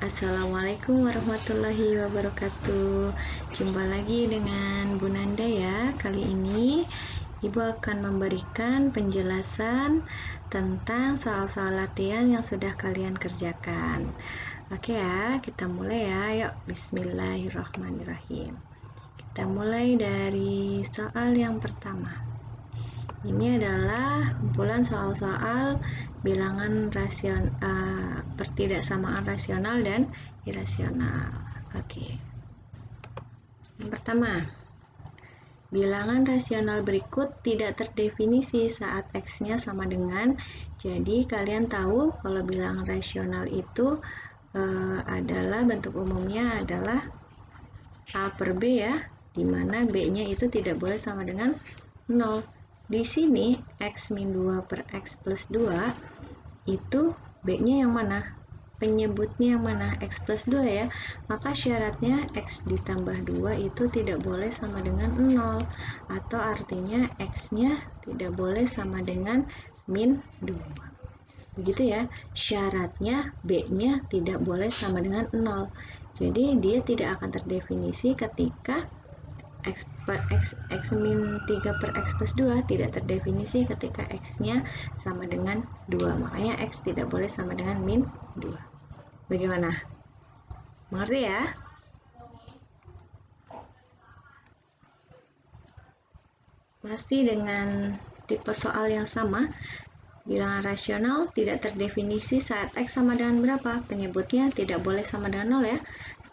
Assalamualaikum warahmatullahi wabarakatuh. Jumpa lagi dengan Bu Nanda ya. Kali ini Ibu akan memberikan penjelasan tentang soal-soal latihan yang sudah kalian kerjakan. Oke ya, kita mulai ya. Yuk, bismillahirrahmanirrahim. Kita mulai dari soal yang pertama. Ini adalah kumpulan soal-soal bilangan pertidaksamaan rasional dan irasional. Oke. Yang pertama, bilangan rasional berikut tidak terdefinisi saat X-nya sama dengan. Jadi kalian tahu kalau bilangan rasional itu adalah bentuk umumnya adalah A per B ya, di mana B-nya itu tidak boleh sama dengan 0. Di sini X min 2 per X plus 2 itu B-nya yang mana? Penyebutnya yang mana? X plus 2 ya. Maka syaratnya X ditambah 2 itu tidak boleh sama dengan 0. Atau artinya X-nya tidak boleh sama dengan min 2. Begitu ya. Syaratnya B-nya tidak boleh sama dengan 0. Jadi dia tidak akan terdefinisi ketika X min 3 per X plus 2 tidak terdefinisi ketika X-nya sama dengan 2. Makanya X tidak boleh sama dengan min 2. Bagaimana? Mengerti ya? Masih dengan tipe soal yang sama, bilangan rasional tidak terdefinisi saat X sama dengan berapa? Penyebutnya tidak boleh sama dengan 0 ya.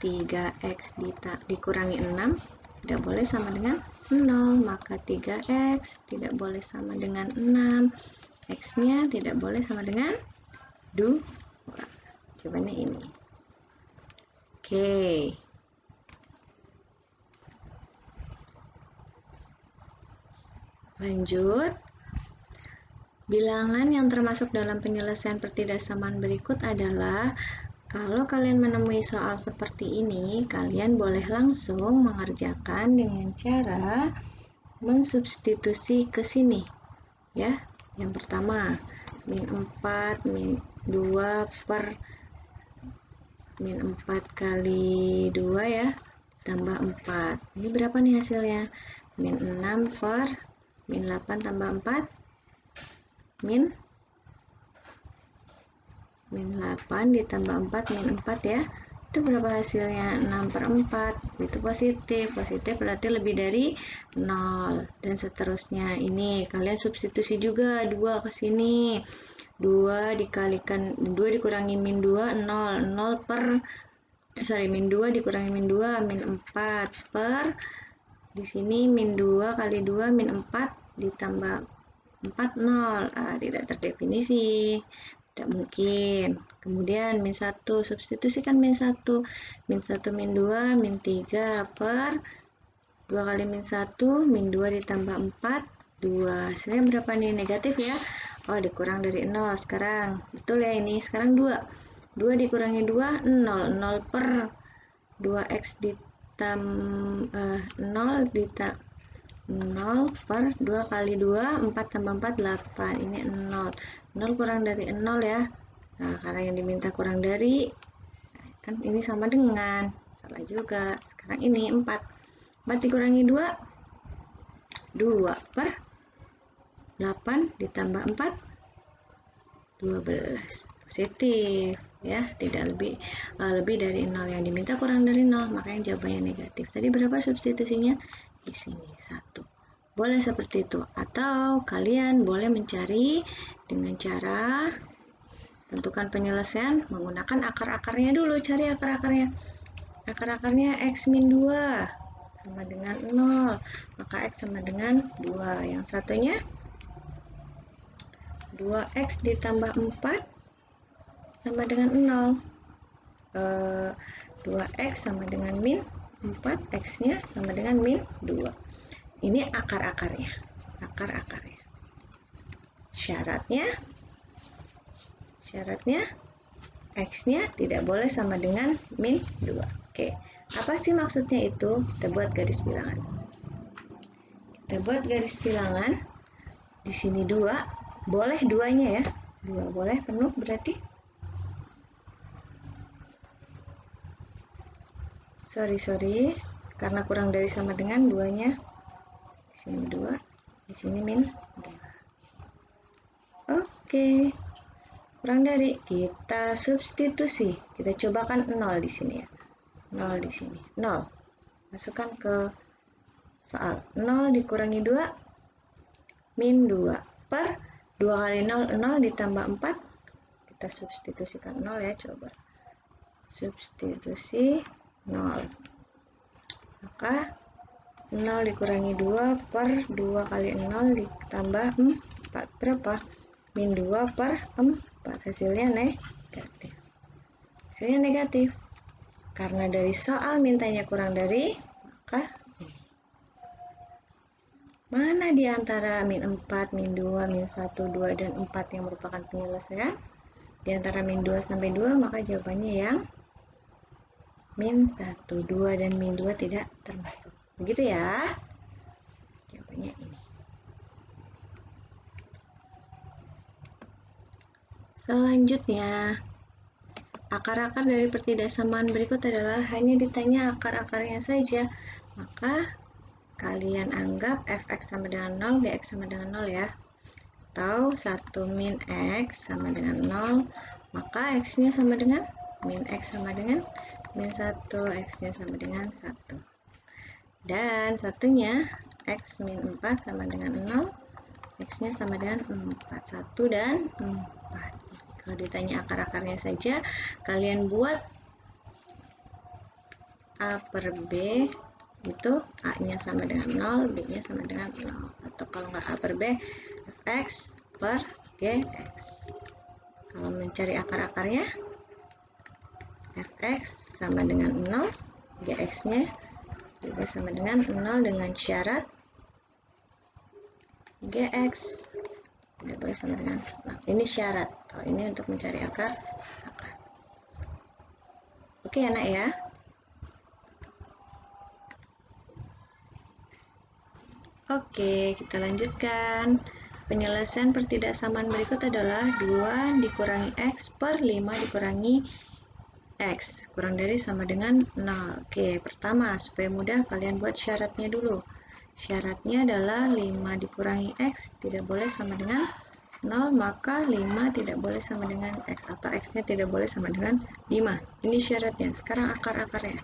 3X dikurangi 6 tidak boleh sama dengan 0, maka 3X tidak boleh sama dengan 6, X-nya tidak boleh sama dengan 2. Jawabannya ini. Oke. Lanjut. Bilangan yang termasuk dalam penyelesaian pertidaksamaan berikut adalah, kalau kalian menemui soal seperti ini, kalian boleh langsung mengerjakan dengan cara mensubstitusi ke sini. Ya, yang pertama, min 4, min 2 per min 4 kali 2 ya, tambah 4. Ini berapa nih hasilnya? Min 6 per min 8 tambah 4, min 8 ditambah 4 min 4 ya, itu berapa hasilnya? 6 per 4. Itu positif berarti lebih dari 0 dan seterusnya. Ini kalian substitusi juga 2 ke sini, 2 dikurangi min 2 0 per min 2 dikurangi min 2 min 4 per di sini min 2 kali 2 min 4 ditambah 4 0. Tidak terdefinisi. Tidak mungkin. Kemudian min 1, substitusikan min 1. Min 1 min 2 min 3 per 2 kali min 1 min 2 ditambah 4 2. Hasilnya berapa nih? Negatif ya. Oh, dikurang dari 0 sekarang. Betul ya ini. Sekarang 2. 2 dikurangi 2 0. 0 per 2x ditambah 0 per 2 kali 2 4 tambah 4 8. Ini 0. 0 kurang dari 0 ya. Nah, karena yang diminta kurang dari, kan ini sama dengan, salah juga. Sekarang ini 4. 4 dikurangi 2 2 per 8 ditambah 4 12. Positif ya, tidak lebih dari 0. Yang diminta kurang dari 0, makanya jawabannya negatif. Tadi berapa substitusinya? Di sini 1. Boleh seperti itu, atau kalian boleh mencari dengan cara tentukan penyelesaian menggunakan akar-akarnya dulu. Cari akar-akarnya. Akar-akarnya X min 2 sama dengan 0, maka X sama dengan 2. Yang satunya 2X ditambah 4 sama dengan 0. 2X sama dengan min 4, X-nya sama dengan min 2. Ini akar-akarnya. Syaratnya X-nya tidak boleh sama dengan min 2. Oke. Apa sih maksudnya itu? Kita buat garis bilangan. Di sini 2, boleh 2-nya ya. 2 boleh penuh berarti sorry, karena kurang dari sama dengan 2-nya. Di sini 2, di sini min 2. Oke. Kurang dari, kita substitusi. Kita cobakan 0 di sini ya. 0 di sini. 0. Masukkan ke soal. 0 dikurangi 2 min 2 per 2 kali 0 0 ditambah 4. Kita substitusikan 0 ya, coba. Substitusi 0. Maka 0 dikurangi 2 per 2 kali 0 ditambah 4. Berapa? Min 2 per 4. Hasilnya negatif. Hasilnya negatif. Karena dari soal mintanya kurang dari, maka ini. Mana di antara min 4, min 2, min 1, 2, dan 4 yang merupakan penyelesaian? Di antara min 2 sampai 2, maka jawabannya yang min 1, 2, dan min 2 tidak termasuk. Begitu ya? Jawabannya ini. Selanjutnya, akar-akar dari pertidaksamaan berikut adalah hanya ditanya akar-akarnya saja. Maka, kalian anggap fx sama dengan 0, gx sama dengan 0 ya. Atau 1 min x sama dengan 0, maka x-nya sama dengan min x sama dengan min 1, x-nya sama dengan 1. Dan satunya, x min 4 sama dengan 0, x-nya sama dengan 4. 1 dan 4. Kalau ditanya akar-akarnya saja, kalian buat A per B, itu A-nya sama dengan 0, B-nya sama dengan 0. Atau kalau nggak A per B, fx per gx. Kalau mencari akar-akarnya, fx sama dengan 0, gx-nya juga sama dengan 0 dengan syarat gx tidak boleh sama dengan 0. Ini syarat. Kalau ini untuk mencari akar. Oke anak ya. Oke, kita lanjutkan. Penyelesaian pertidaksamaan berikut adalah 2 dikurangi x per 5 dikurangi x. Kurang dari sama dengan 0. Oke, pertama, supaya mudah kalian buat syaratnya dulu. Syaratnya adalah 5 dikurangi x tidak boleh sama dengan 0, maka 5 tidak boleh sama dengan x, atau x-nya tidak boleh sama dengan 5. Ini syaratnya. Sekarang akar-akarnya.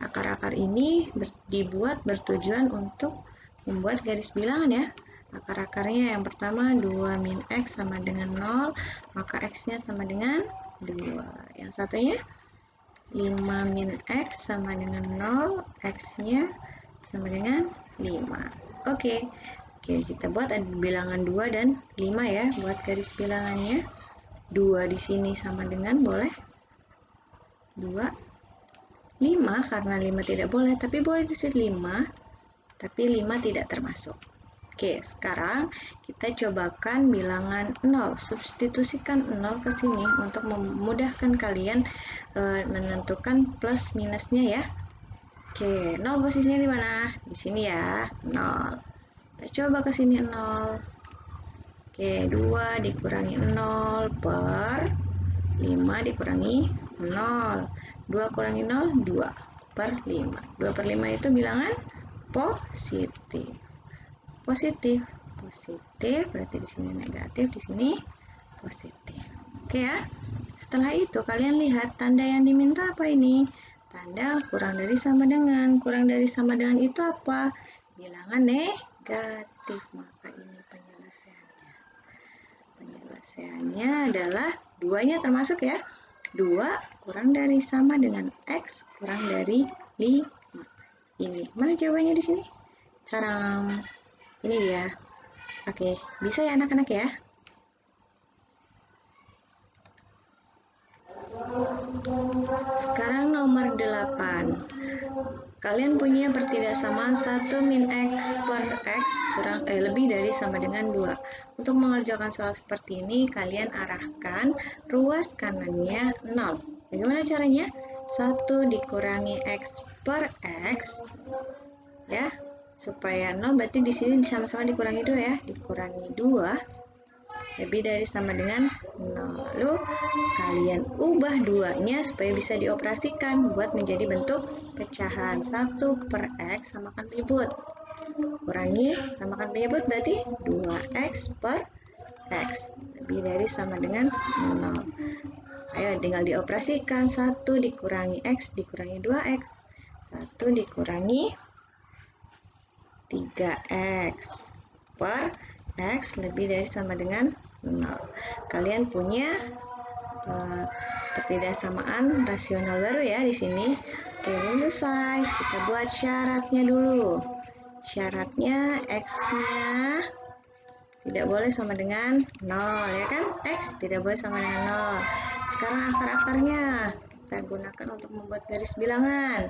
Akar-akar ini dibuat bertujuan untuk membuat garis bilangan ya. Akar-akarnya yang pertama 2 min x sama dengan 0, maka x-nya sama dengan 2. Yang satunya 5 min x sama dengan 0, x-nya sama dengan 5. Oke, kita buat ada bilangan 2 dan 5 ya, buat garis bilangannya. 2 di sini sama dengan boleh 2, 5 karena 5 tidak boleh, tapi boleh di sini 5, tapi 5 tidak termasuk. Oke, sekarang kita cobakan bilangan 0. Substitusikan 0 ke sini untuk memudahkan kalian menentukan plus minusnya ya. Oke, 0 posisinya di mana? Di sini ya, 0. Kita coba ke sini 0. Oke, 2 dikurangi 0 per 5 dikurangi 0. 2 kurangi 0, 2 per 5. 2 per 5 itu bilangan positif. Positif berarti di sini negatif, di sini positif. Oke ya. Setelah itu kalian lihat tanda yang diminta apa ini? Tanda kurang dari sama dengan. Kurang dari sama dengan itu apa? Bilangan negatif. Maka ini penyelesaiannya. Penyelesaiannya adalah 2-nya termasuk ya. 2 kurang dari sama dengan x kurang dari 5. Ini. Mana jawabannya di sini? Carang. Ini dia. Oke, bisa ya anak-anak ya? Sekarang nomor 8. Kalian punya pertidaksamaan 1 min x per x kurang lebih dari sama dengan 2. Untuk mengerjakan soal seperti ini, kalian arahkan ruas kanannya 0. Bagaimana caranya? 1 dikurangi x per x ya. Supaya 0 berarti di sini sama-sama dikurangi 2 ya. Dikurangi 2. lebih dari sama dengan 0. Lalu kalian ubah 2-nya supaya bisa dioperasikan buat menjadi bentuk pecahan. 1/x samakan penyebut. Kurangi samakan penyebut berarti 2x per x lebih dari sama dengan 0. Ayo tinggal dioperasikan. 1 dikurangi x dikurangi 2x. 1 dikurangi 3x per x lebih dari sama dengan 0. Kalian punya pertidaksamaan rasional baru ya di sini. Oke, selesai. Kita buat syaratnya dulu. Syaratnya x-nya tidak boleh sama dengan 0, ya kan? X tidak boleh sama dengan 0. Sekarang akar-akarnya kita gunakan untuk membuat garis bilangan.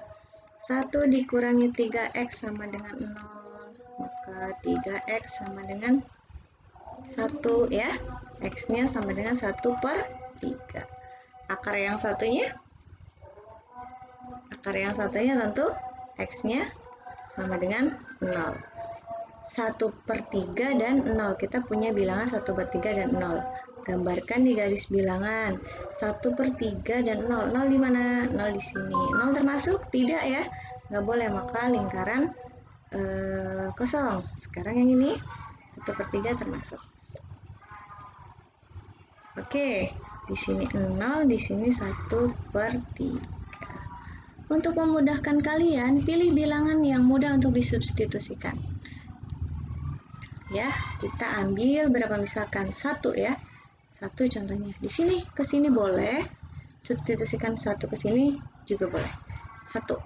1 dikurangi 3x sama dengan 0. Maka 3x sama dengan 1 ya. X-nya sama dengan 1/3. Akar yang satunya tentu X-nya sama dengan 0. 1/3 dan 0. Kita punya bilangan 1/3 dan 0. Gambarkan di garis bilangan. 1/3 dan 0. 0 di mana? 0 di sini. 0 termasuk? Tidak ya. Nggak boleh, maka lingkaran kosong. Sekarang yang ini 1/3 termasuk. Oke, di sini 0, di sini 1/3. Untuk memudahkan kalian, pilih bilangan yang mudah untuk disubstitusikan. Ya, kita ambil berapa, misalkan 1 ya. 1 contohnya. Di sini ke sini boleh. Substitusikan 1 ke sini juga boleh. 1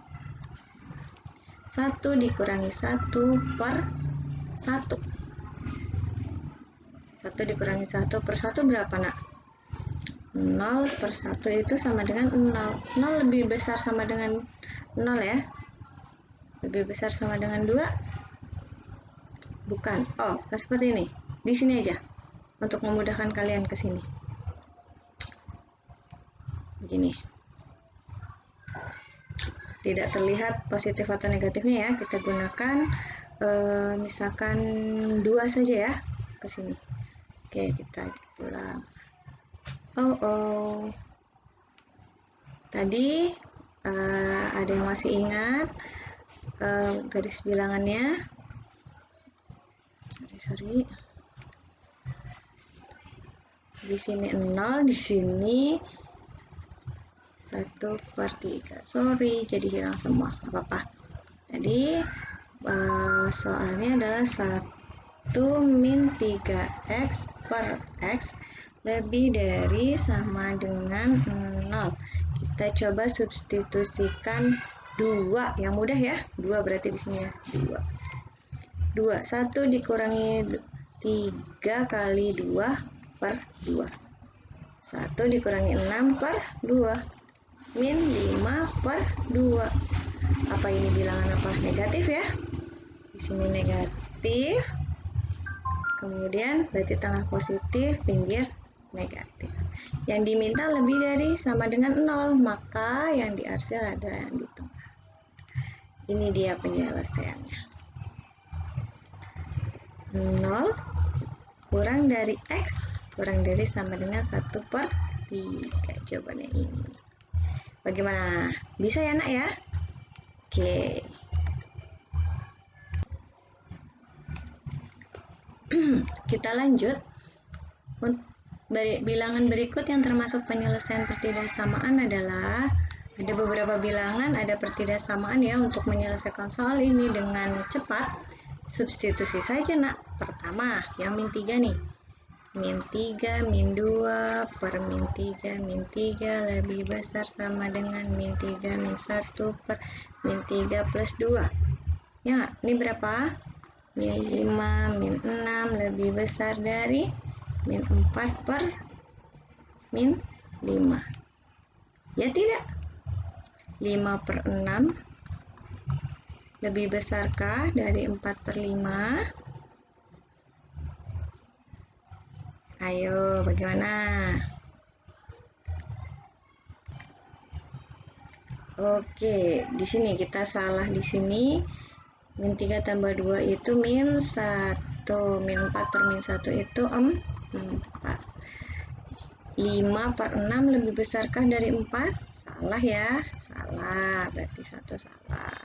dikurangi 1/1. 1 dikurangi 1/1 berapa, nak? 0/1 itu sama dengan 0. 0 lebih besar sama dengan 0 ya. Lebih besar sama dengan 2? Bukan. Oh, seperti ini. Di sini aja. Untuk memudahkan kalian ke sini. Begini. Tidak terlihat positif atau negatifnya ya. Kita gunakan misalkan 2 saja ya ke sini. Oke, kita ulang. Tadi ada yang masih ingat garis bilangannya? Sorry. Di sini 0, di sini 1/3. Sorry, jadi hilang semua. Apa-apa. Tadi soalnya adalah 1 min 3x per x lebih dari sama dengan 0. Kita coba substitusikan 2, yang mudah ya. 2 berarti di sini ya, 2. 1 dikurangi 3 kali 2/2. 1 dikurangi 6/2 min 5/2. Apa ini bilangan apa? Negatif ya. Di sini negatif. Kemudian berarti tengah positif, pinggir negatif. Yang diminta lebih dari sama dengan 0, maka yang diarsir ada yang di tengah. Ini dia penyelesaiannya. 0 kurang dari x kurang dari sama dengan 1/3. Jawabannya ini. Bagaimana? Bisa ya, nak ya? Oke. Kita lanjut. Bilangan berikut yang termasuk penyelesaian pertidaksamaan adalah ada beberapa bilangan, ada pertidaksamaan ya. Untuk menyelesaikan soal ini dengan cepat, substitusi saja, nak. Pertama, yang min 3 nih. Min 3 min 2 per min 3 min 3 lebih besar sama dengan min 3 min 1 per min 3 plus 2. Ya nggak? Ini berapa? Min 5 min 6 lebih besar dari min 4 per min 5. Ya tidak? 5/6 lebih besarkah dari 4/5? Ayo, bagaimana? Oke, di sini kita salah di sini. Min 3 tambah 2 itu min 1. Min 4 per min 1 itu 4. 4. 5 per 6 lebih besarkah dari 4? Salah ya, salah, berarti 1 salah.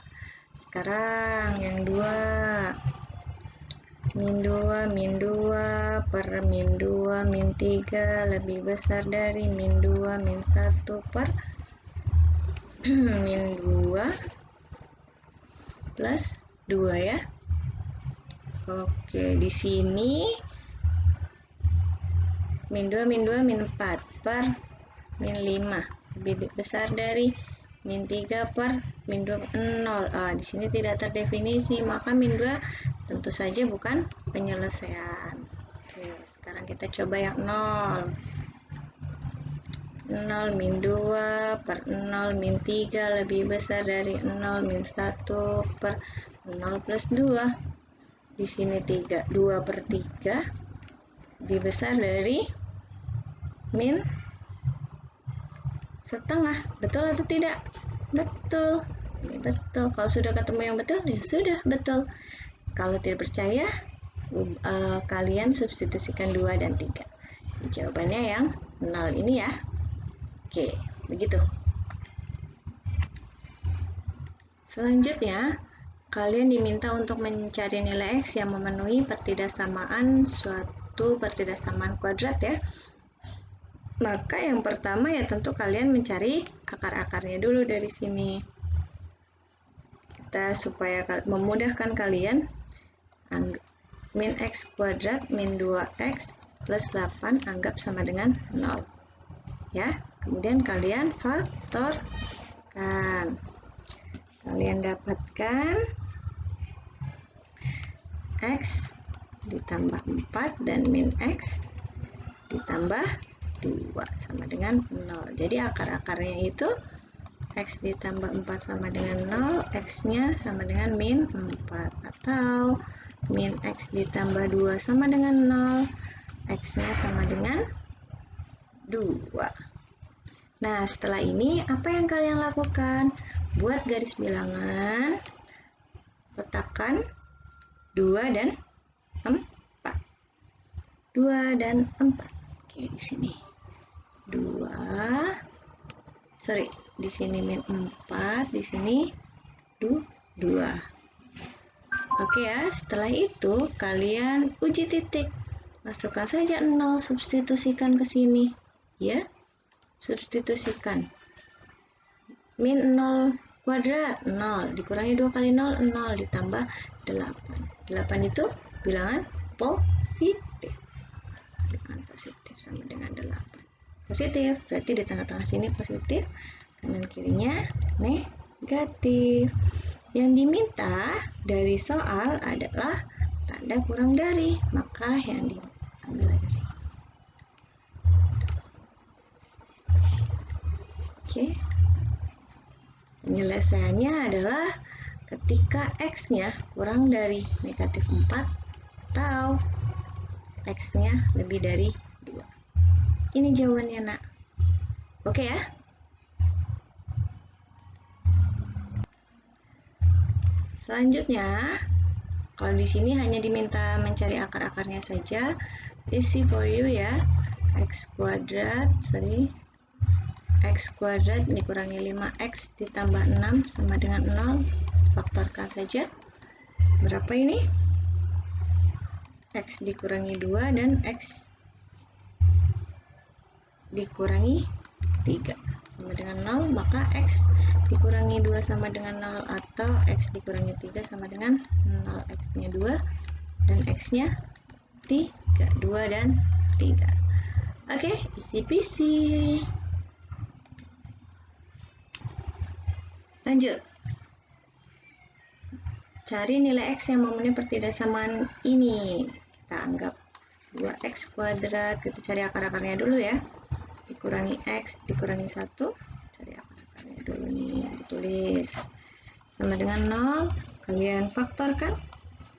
Sekarang yang 2. Min 2 per min 2 min 3 lebih besar dari min 2 min 1 per min 2 plus 2 ya. Oke, di sini min 2 min 4 per min 5 lebih besar dari min 3 per min 2 0. Di sini tidak terdefinisi, maka min 2 tentu saja bukan penyelesaian. Oke, sekarang kita coba yang 0. 0 min 2 per 0 min 3 lebih besar dari 0 min 1 per 0 plus 2. Di sini 2 per 3 lebih besar dari min setengah. Betul atau tidak? Betul. Ini betul. Kalau sudah ketemu yang betul, ya sudah betul. Kalau tidak percaya, kalian substitusikan 2 dan 3. Jawabannya yang 0 ini ya. Oke, begitu. Selanjutnya, kalian diminta untuk mencari nilai X yang memenuhi pertidaksamaan suatu pertidaksamaan kuadrat ya. Maka yang pertama ya tentu kalian mencari akar-akarnya dulu dari sini. Kita supaya memudahkan kalian, min X kuadrat min 2X plus 8 anggap sama dengan 0. Ya, kemudian kalian faktorkan. Kalian dapatkan X ditambah 4 dan min X ditambah 2 sama dengan 0. Jadi akar-akarnya itu X ditambah 4 sama dengan 0, X-nya sama dengan min 4. Atau min X ditambah 2 sama dengan 0, X-nya sama dengan 2. Nah, setelah ini apa yang kalian lakukan? Buat garis bilangan, letakkan 2 dan 4. 2 dan 4. Oke, di sini. Di sini min 4, di sini 2. Oke ya, setelah itu kalian uji titik. Masukkan saja 0, substitusikan ke sini. Ya, substitusikan. Min 0 kuadrat, 0. Dikurangi 2 kali 0, 0. Ditambah 8. 8 itu bilangan positif. Bilangan positif sama dengan 8. Positif, berarti di tengah-tengah sini positif, kanan kirinya negatif. Yang diminta dari soal adalah tanda kurang dari, maka yang diambil dari. Oke. Penyelesaiannya adalah ketika X-nya kurang dari negatif 4 atau X-nya lebih dari 2. Ini jawabannya, nak. Oke ya? Selanjutnya, kalau di sini hanya diminta mencari akar-akarnya saja, easy for you ya. X kuadrat dikurangi 5X ditambah 6 sama dengan 0. Faktorkan saja. Berapa ini? X dikurangi 2 dan X dikurangi 3 sama dengan 0, maka X dikurangi 2 sama dengan 0 atau X dikurangi 3 sama dengan 0. X-nya 2 dan X-nya 3. 2 dan 3. Oke, easy peasy. Lanjut. Cari nilai X yang memenuhi pertidaksamaan ini. Kita anggap 2X kuadrat. Kita cari akar-akarnya dulu ya. Dikurangi X, dikurangi 1. Cari akar-akarnya dulu nih. Tulis. Sama dengan 0. Kalian faktorkan.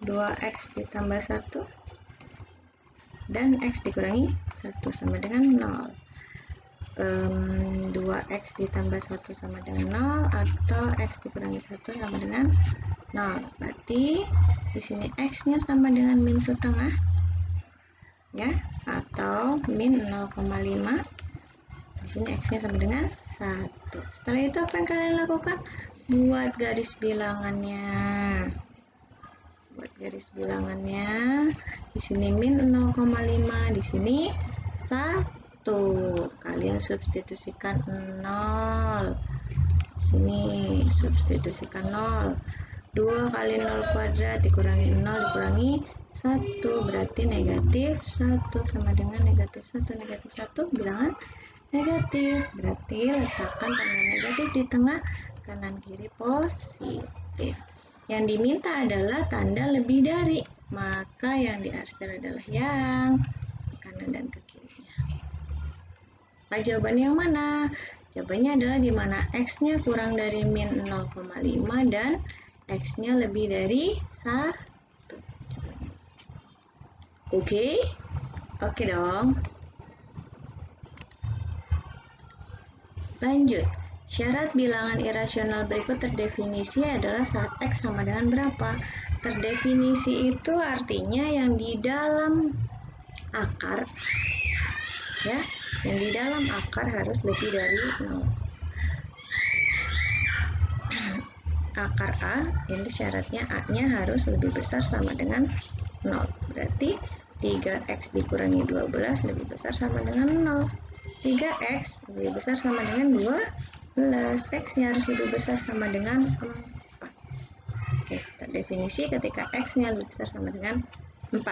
2X ditambah 1. Dan X dikurangi 1 sama dengan 0. 2X ditambah 1 sama dengan 0 atau X dikurangi 1 sama dengan 0. Berarti di sini X-nya sama dengan min setengah. ya, atau min 0,5. Di sini x-nya sama dengan 1. Setelah itu apa yang kalian lakukan? Buat garis bilangannya. Di sini min 0,5, di sini 1. Kalian substitusikan 0. Di sini substitusikan 0. 2 kali 0 kuadrat dikurangi 0 dikurangi 1, berarti negatif 1 sama dengan negatif 1. Negatif 1 bilangan negatif, berarti letakkan tanda negatif di tengah, kanan kiri positif. Yang diminta adalah tanda lebih dari, maka yang diarsir adalah yang kanan dan ke kirinya. Nah, jawabannya yang mana? Jawabannya adalah di mana x-nya kurang dari min 0,5 dan x-nya lebih dari 1. Oke? Oke dong. Lanjut. Syarat bilangan irasional berikut terdefinisi adalah saat x sama dengan berapa? Terdefinisi itu artinya yang di dalam akar, ya, yang di dalam akar harus lebih dari 0. Akar A, ini syaratnya A-nya harus lebih besar sama dengan 0. Berarti 3x dikurangi 12 lebih besar sama dengan 0. 3x lebih besar sama dengan 12. X-nya harus lebih besar sama dengan 4. Oke, terdefinisi ketika x-nya lebih besar sama dengan 4.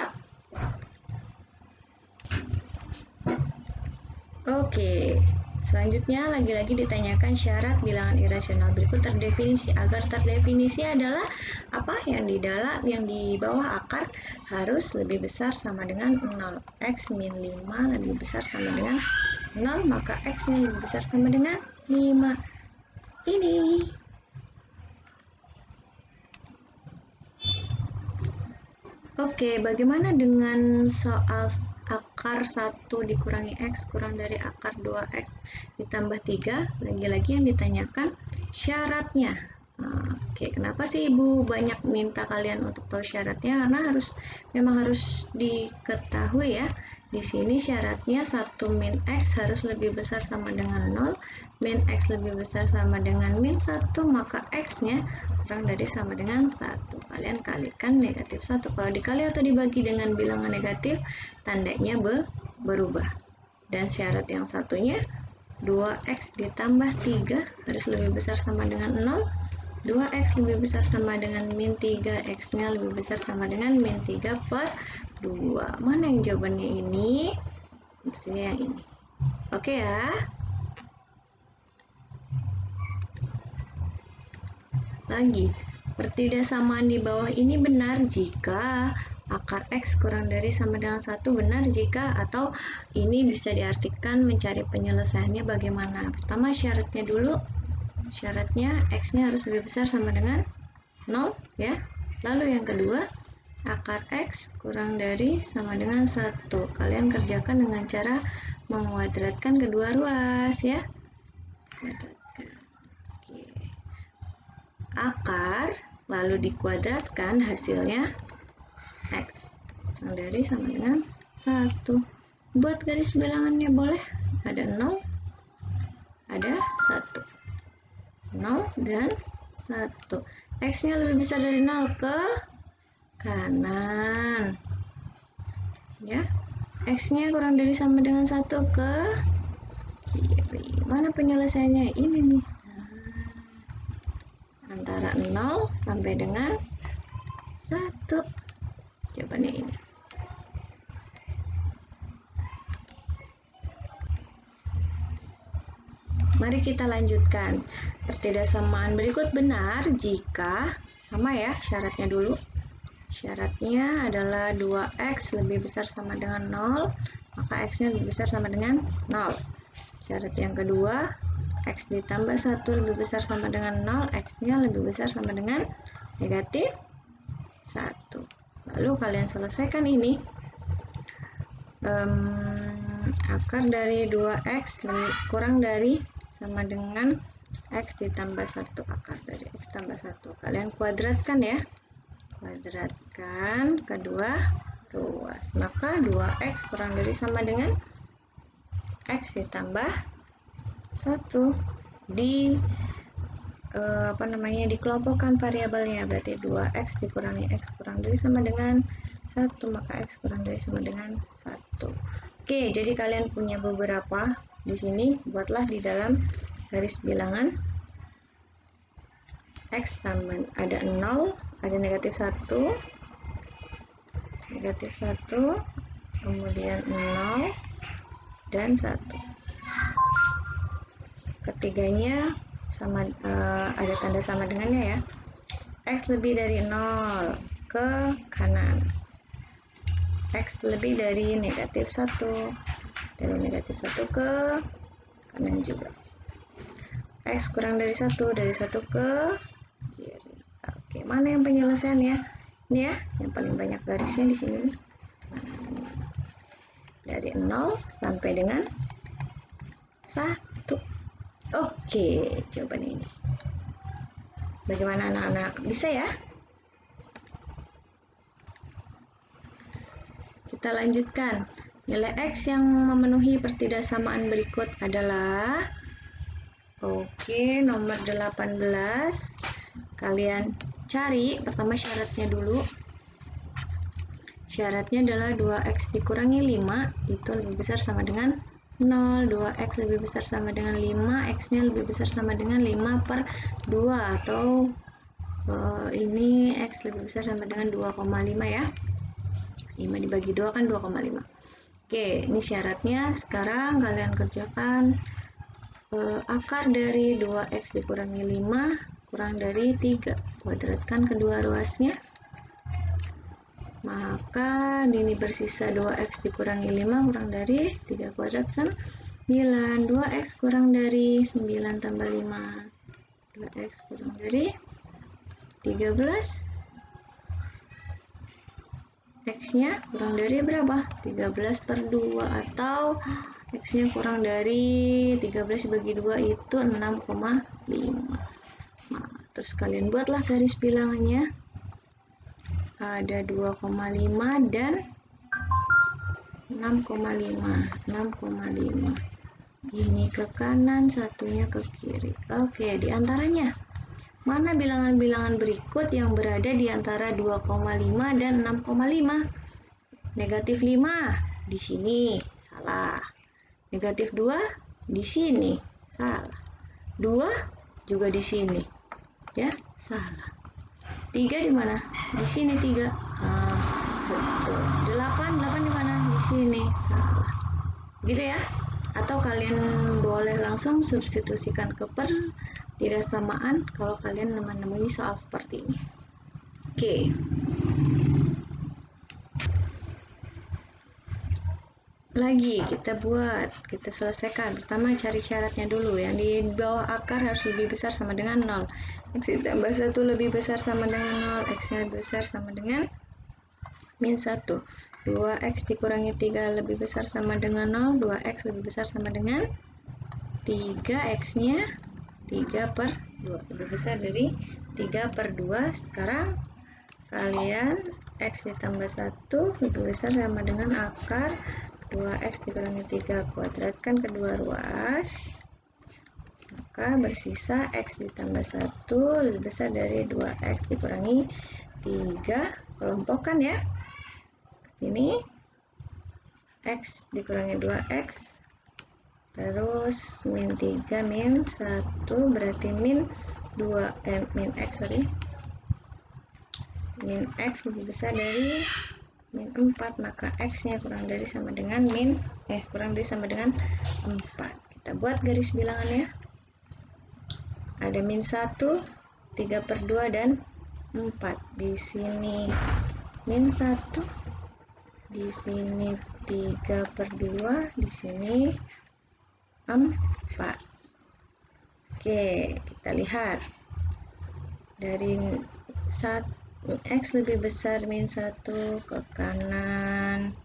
Oke, selanjutnya lagi-lagi ditanyakan syarat bilangan irasional berikut terdefinisi. Agar terdefinisi adalah apa? Yang di bawah akar harus lebih besar sama dengan 0. X min 5 lebih besar sama dengan 0, maka x-nya lebih besar sama dengan 5. Ini. Oke, bagaimana dengan soal akar 1 dikurangi x kurang dari akar 2x ditambah 3? Lagi-lagi yang ditanyakan syaratnya. Oke, kenapa sih Ibu banyak minta kalian untuk tahu syaratnya? Karena memang harus diketahui ya. Di sini syaratnya 1 min x harus lebih besar sama dengan 0, min x lebih besar sama dengan min 1, maka x-nya kurang dari sama dengan 1. Kalian kalikan negatif 1. Kalau dikali atau dibagi dengan bilangan negatif, tandanya berubah. Dan syarat yang satunya, 2x ditambah 3 harus lebih besar sama dengan 0. 2x lebih besar sama dengan min 3, x-nya lebih besar sama dengan min 3 per 2. Mana yang jawabannya ini? Di sini yang ini. Oke ya. Lagi, pertidaksamaan di bawah ini benar jika akar x kurang dari sama dengan 1, benar jika, atau ini bisa diartikan mencari penyelesaiannya bagaimana. Pertama syaratnya dulu. Syaratnya x-nya harus lebih besar sama dengan 0 ya. Lalu yang kedua, akar x kurang dari sama dengan 1. Kalian kerjakan dengan cara menguadratkan kedua ruas ya. Kuadratkan. Oke. Akar lalu dikuadratkan, hasilnya x kurang dari sama dengan 1. Buat garis bilangannya boleh ada 0, ada 1. 0 dan 1. X-nya lebih besar dari 0 ke kanan. Ya. X-nya kurang dari sama dengan 1 ke kiri. Mana penyelesaiannya? Ini nih. Antara 0 sampai dengan 1. Jawabannya ini. Mari kita lanjutkan. Pertidaksamaan berikut benar jika, sama ya syaratnya dulu. Syaratnya adalah 2x lebih besar sama dengan 0, maka x-nya lebih besar sama dengan 0. Syarat yang kedua, x ditambah 1 lebih besar sama dengan 0, x-nya lebih besar sama dengan negatif 1. Lalu kalian selesaikan ini. Akar dari 2x kurang dari sama dengan x ditambah 1, akar dari x tambah 1. Kalian kuadratkan ya. Kuadratkan kedua ruas. Maka 2x kurang dari sama dengan x ditambah 1. Dikelompokkan variabelnya, berarti 2x dikurangi x kurang dari sama dengan 1, maka x kurang dari sama dengan 1. Oke, jadi kalian punya beberapa di sini, buatlah di dalam garis bilangan x sama ada 0, ada negatif 1, kemudian 0 dan 1. Ketiganya sama, ada tanda sama dengannya ya. X lebih dari 0 ke kanan, X lebih dari negatif 1, dari negatif 1 ke kanan juga, X kurang dari 1, dari 1 ke kiri. Oke, mana yang penyelesaiannya? Ini ya, yang paling banyak garisnya di sini. Dari 0 sampai dengan 1. Oke, jawaban ini. Bagaimana anak-anak? Bisa ya? Kita lanjutkan. Nilai X yang memenuhi pertidaksamaan berikut adalah, oke, nomor 18. Kalian cari pertama syaratnya dulu. Syaratnya adalah 2x dikurangi 5 itu lebih besar sama dengan 0, 2x lebih besar sama dengan 5, x-nya lebih besar sama dengan 5 per 2, atau ini x lebih besar sama dengan 2,5 ya. 5 dibagi 2 kan 2,5. Oke, ini syaratnya. Sekarang kalian kerjakan akar dari 2x dikurangi 5 kurang dari 3. Kuadratkan kedua ruasnya. Maka ini bersisa 2x dikurangi 5 kurang dari 3 kuadrat 9. 2x kurang dari 9 tambah 5. 2x kurang dari 13. X-nya kurang dari berapa? 13 per 2, atau X-nya kurang dari 13 bagi 2 itu 6,5. Nah, terus kalian buatlah garis bilangannya. Ada 2,5 dan 6,5. Ini ke kanan, satunya ke kiri. Oke, diantaranya mana bilangan-bilangan berikut yang berada di antara 2,5 dan 6,5? Negatif 5 di sini, salah. Negatif 2 di sini, salah. 2 juga di sini, ya, salah. 3 di mana? Di sini 3. Betul. 8 di mana? Di sini. Salah. Gitu ya. Atau kalian boleh langsung substitusikan ke pertidaksamaan kalau kalian menemui soal seperti ini. Oke. Lagi kita selesaikan. Pertama cari syaratnya dulu. Yang di bawah akar harus lebih besar sama dengan 0. X ditambah 1 lebih besar sama dengan 0. X-nya lebih besar sama dengan min 1. 2x dikurangi 3 lebih besar sama dengan 0. 2x lebih besar sama dengan 3. X-nya 3 per 2. Lebih besar dari 3 per 2. Sekarang kalian X ditambah 1 lebih besar sama dengan akar 2x dikurangi 3, kuadratkan kedua ruas, maka bersisa x ditambah 1 lebih besar dari 2x dikurangi 3, kelompokkan ya, sini x dikurangi 2x, terus min 3 min 1 berarti min 2, min x lebih besar dari min 4, maka x-nya kurang dari sama dengan 4. Kita buat garis bilangannya. Ada min 1, 3 per 2 dan 4. Di sini min 1, di sini 3 per 2, di sini 4. Oke, kita lihat dari x lebih besar min 1 ke kanan,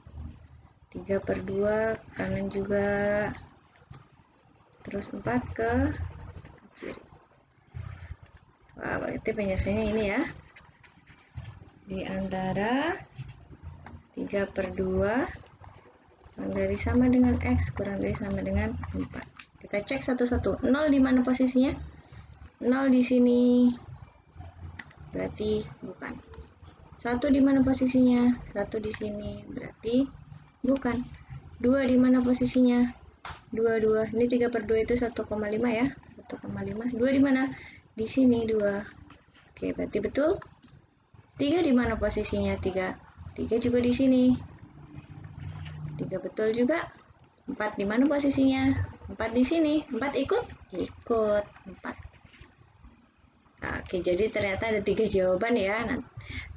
3 per 2 ke kanan juga, terus 4 ke kiri. Wah, berarti penyelesaiannya ini ya, di antara 3/2 kurang dari sama dengan X kurang dari sama dengan 4. Kita cek satu-satu. 0 di mana posisinya? 0 di sini. Berarti bukan. 1 di mana posisinya? 1 di sini. Berarti bukan. 2 di mana posisinya? 2. Ini 3/2 itu 1,5 ya. 1,5. 2 di mana? Di sini 2. Oke, berarti betul. 3 di mana posisinya? 3 juga di sini. 3 betul juga. 4 di mana posisinya? 4 di sini. 4 ikut? Ikut. 4. Oke, jadi ternyata ada 3 jawaban ya.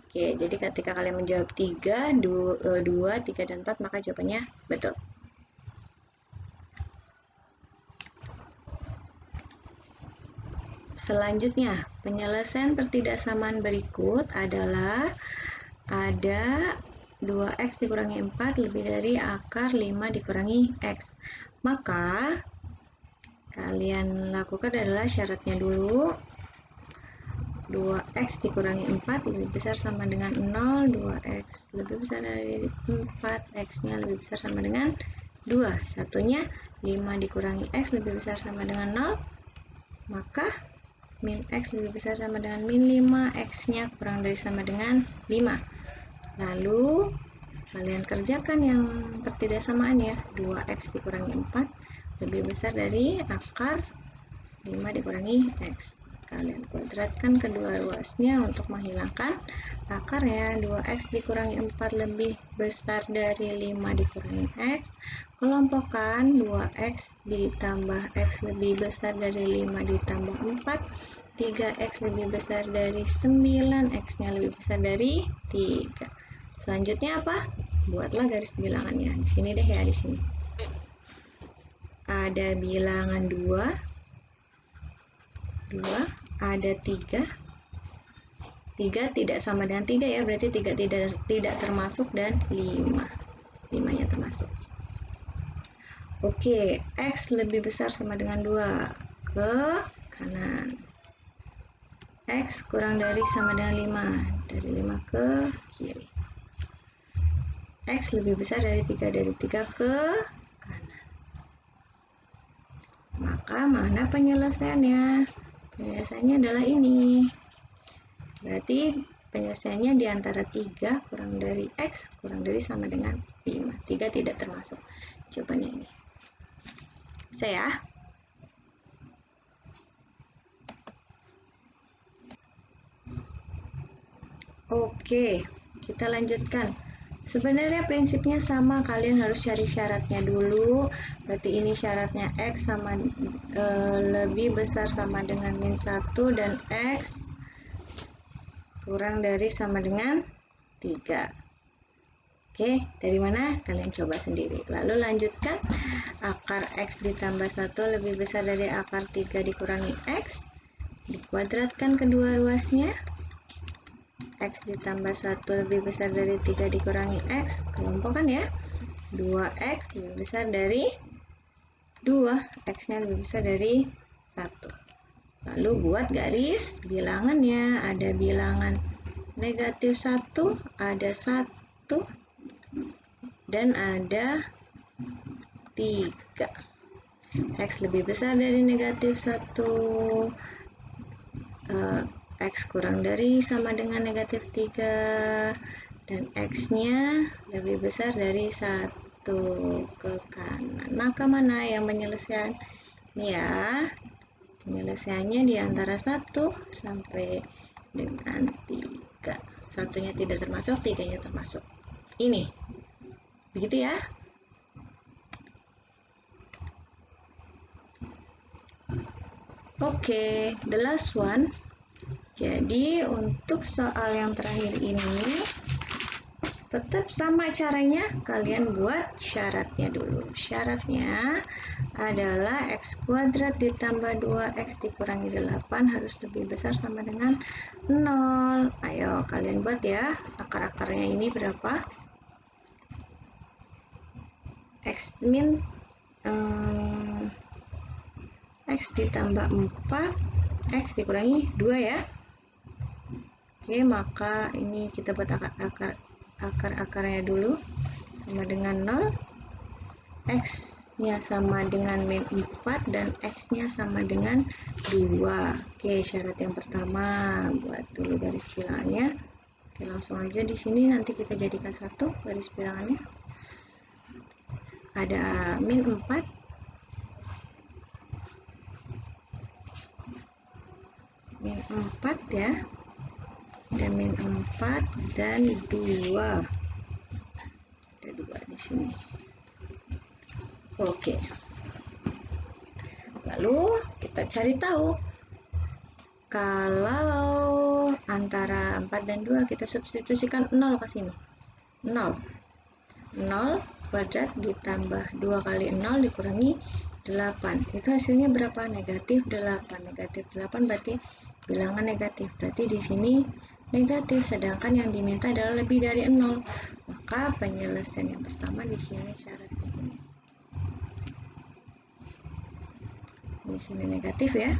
Oke, jadi ketika kalian menjawab 3, 2, 3, dan 4, maka jawabannya betul. Selanjutnya, penyelesaian pertidaksamaan berikut adalah ada 2x dikurangi 4 lebih dari akar 5 dikurangi x. Maka kalian lakukan adalah syaratnya dulu. 2x dikurangi 4 lebih besar sama dengan 0, 2x lebih besar dari 4, x-nya lebih besar sama dengan 2. Satunya 5 dikurangi x lebih besar sama dengan 0, maka min x lebih besar sama dengan min 5, x-nya kurang dari sama dengan 5. Lalu kalian kerjakan yang pertidaksamaan ya. 2x dikurangi 4 lebih besar dari akar 5 dikurangi x. Kalian kuadratkan kedua ruasnya untuk menghilangkan akar ya. 2x dikurangi 4 lebih besar dari 5 dikurangi x. Kelompokkan 2x ditambah x lebih besar dari 5 ditambah 4. 3x lebih besar dari 9, x-nya lebih besar dari 3. Selanjutnya apa? Buatlah garis bilangannya. Di sini deh ya, di sini. Ada bilangan 2, ada 3 tidak sama dengan 3 ya, berarti 3 tidak termasuk, dan 5 nya termasuk. Oke, x lebih besar sama dengan 2 ke kanan, x kurang dari sama dengan 5 dari 5 ke kiri, x lebih besar dari 3 ke kanan. Maka mana penyelesaiannya? Penyelesaiannya adalah ini. Berarti penyelesaiannya di antara 3 kurang dari x kurang dari sama dengan 5. 3 tidak termasuk. Jawabannya ini. Bisa ya? Oke, kita lanjutkan. Sebenarnya prinsipnya sama, kalian harus cari syaratnya dulu. Berarti ini syaratnya x sama lebih besar sama dengan min 1 dan x kurang dari sama dengan 3. Oke, dari mana? Kalian coba sendiri. Lalu lanjutkan. Akar x ditambah 1 lebih besar dari akar 3 dikurangi x. Dikuadratkan kedua ruasnya. X ditambah 1 lebih besar dari 3 dikurangi x. Kelompokkan ya. 2x lebih besar dari 2. X-nya lebih besar dari 1. Lalu buat garis bilangannya. Ada bilangan negatif 1, ada 1, dan ada 3. X lebih besar dari negatif 1, x kurang dari sama dengan negatif 3, dan x-nya lebih besar dari 1 ke kanan. Maka mana yang penyelesaian? Ini ya, penyelesaiannya di antara 1 sampai dengan 3. Satunya tidak termasuk, 3-nya termasuk. Ini. Begitu ya. Oke, the last one. Jadi untuk soal yang terakhir ini tetap sama caranya, kalian buat syaratnya dulu. Syaratnya adalah x kuadrat ditambah 2x dikurangi 8 harus lebih besar sama dengan 0. Ayo kalian buat ya, akar-akarnya ini berapa? X min x ditambah 4, x dikurangi 2 ya. Oke, maka ini kita buat akar akar-akarnya dulu sama dengan 0, X-nya sama dengan min 4 dan X-nya sama dengan 2. Oke, syarat yang pertama, buat dulu garis bilangannya. Oke, langsung aja di sini nanti kita jadikan satu garis bilangannya. Ada min 4 ya. Ada min 4 dan 2. Ada 2 di sini. Oke. Lalu kita cari tahu kalau antara 4 dan 2 kita substitusikan 0 ke sini. 0 kuadrat ditambah 2 kali 0 dikurangi 8. Itu hasilnya berapa? Negatif 8. Negatif 8 berarti bilangan negatif. Berarti di sini negatif, sedangkan yang diminta adalah lebih dari 0. Maka penyelesaian yang pertama di sini syaratnya ini. Di sini negatif ya.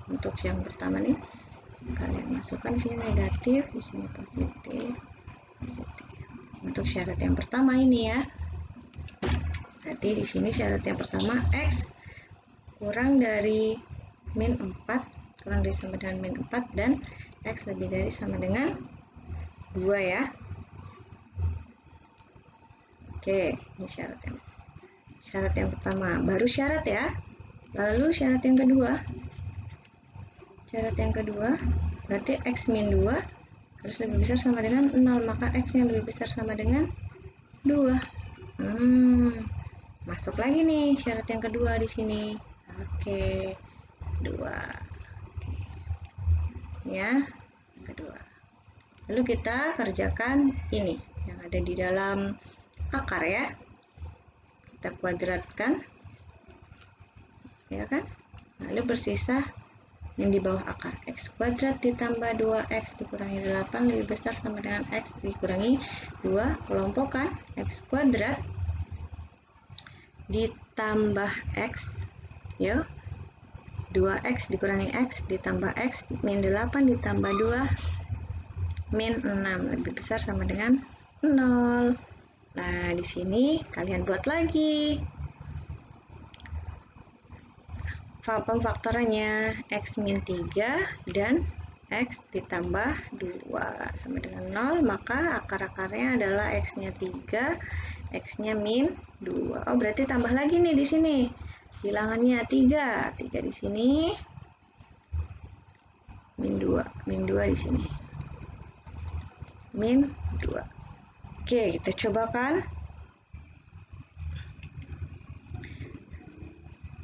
Untuk yang pertama nih, kalian masukkan di sini negatif, di sini positif. Untuk syarat yang pertama ini ya. Berarti di sini syarat yang pertama X kurang dari min 4, kurang dari sama dengan min 4 dan X lebih dari sama dengan 2 ya. Oke, ini syarat yang pertama, baru syarat ya. Lalu syarat yang kedua. Syarat yang kedua berarti X min 2 harus lebih besar sama dengan 0, maka X yang lebih besar sama dengan 2. Masuk lagi nih syarat yang kedua di sini. Oke, 2. Oke. Ya, yang kedua. Lalu kita kerjakan ini yang ada di dalam akar ya. Kita kuadratkan. Ya kan? Lalu bersisa yang di bawah akar. X kuadrat ditambah 2X dikurangi 8 lebih besar sama dengan X dikurangi 2. Kelompokkan X kuadrat ditambah X, ya, 2X dikurangi X ditambah X min 8 ditambah 2 min 6 lebih besar sama dengan 0. Nah, di sini kalian buat lagi pemfaktorannya. X min 3 dan X ditambah 2 sama dengan 0, maka akar-akarnya adalah X-nya 3, X-nya min 2. Oh, berarti tambah lagi nih di sini. Bilangannya 3 di sini. Min 2 di sini. Min 2. Oke, kita cobakan.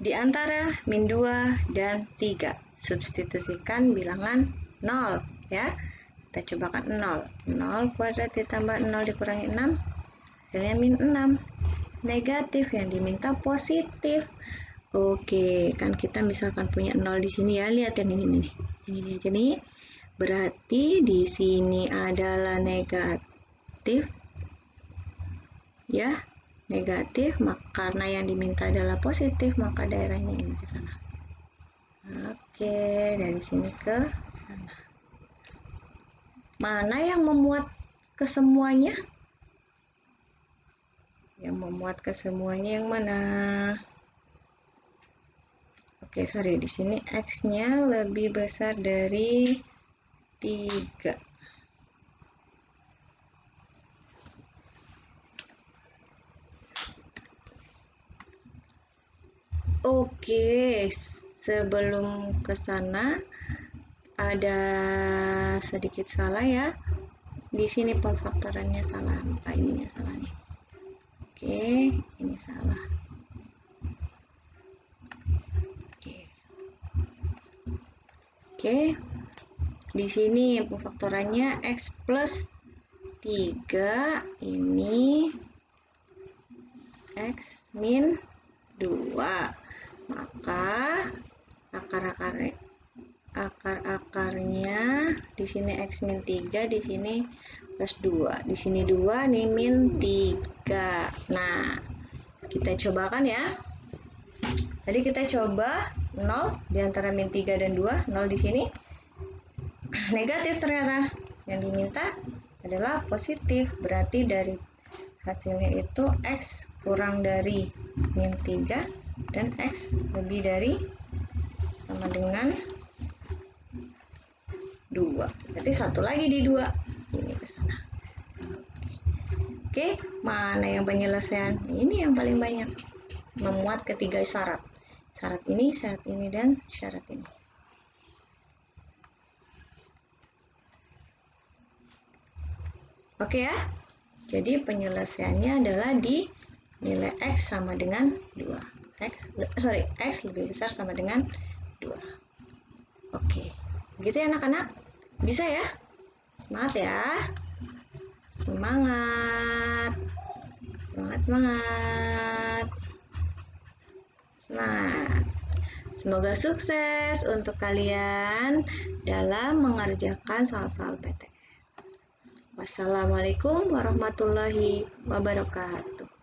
Di antara min 2 dan 3, substitusikan bilangan 0 ya. Kita cobakan 0. 0 kuadrat ditambah 0 dikurangi 6, hasilnya min 6. Negatif, yang diminta positif. Oke, kan kita misalkan punya 0 di sini ya. Lihat yang ini nih. Ini aja nih. Berarti di sini adalah negatif. Ya. Negatif, karena yang diminta adalah positif, maka daerahnya ini ke sana. Oke, dari sini ke sana. Mana yang memuat ke semuanya? Yang memuat ke semuanya yang mana? Oke, sorry, di sini X-nya lebih besar dari 3. Oke, sebelum ke sana ada sedikit salah ya. Di sini pemfaktorannya salah, maka ininya salah nih. Oke, ini salah. Oke. Di sini pemfaktorannya X plus 3, ini X min 2. Maka akar-akarnya di sini X min 3, di sini plus 2. Di sini 2, nih min 3. Nah, kita cobakan ya. Tadi kita coba 0 di antara min 3 dan 2, 0 di sini. Negatif ternyata. Yang diminta adalah positif, berarti dari hasilnya itu X kurang dari min 3 dan X lebih dari sama dengan 2. Berarti satu lagi di 2. Ini ke sana. Oke, mana yang penyelesaian? Ini yang paling banyak. Memuat ketiga syarat. Syarat ini, dan syarat ini. Oke ya. Jadi penyelesaiannya adalah di nilai X sama dengan 2. X lebih besar sama dengan 2. Oke. Begitu ya anak-anak? Bisa ya? Semangat ya. Semangat. Semangat, semangat. Semangat. Semoga sukses untuk kalian dalam mengerjakan soal-soal PTS. Wassalamualaikum warahmatullahi wabarakatuh.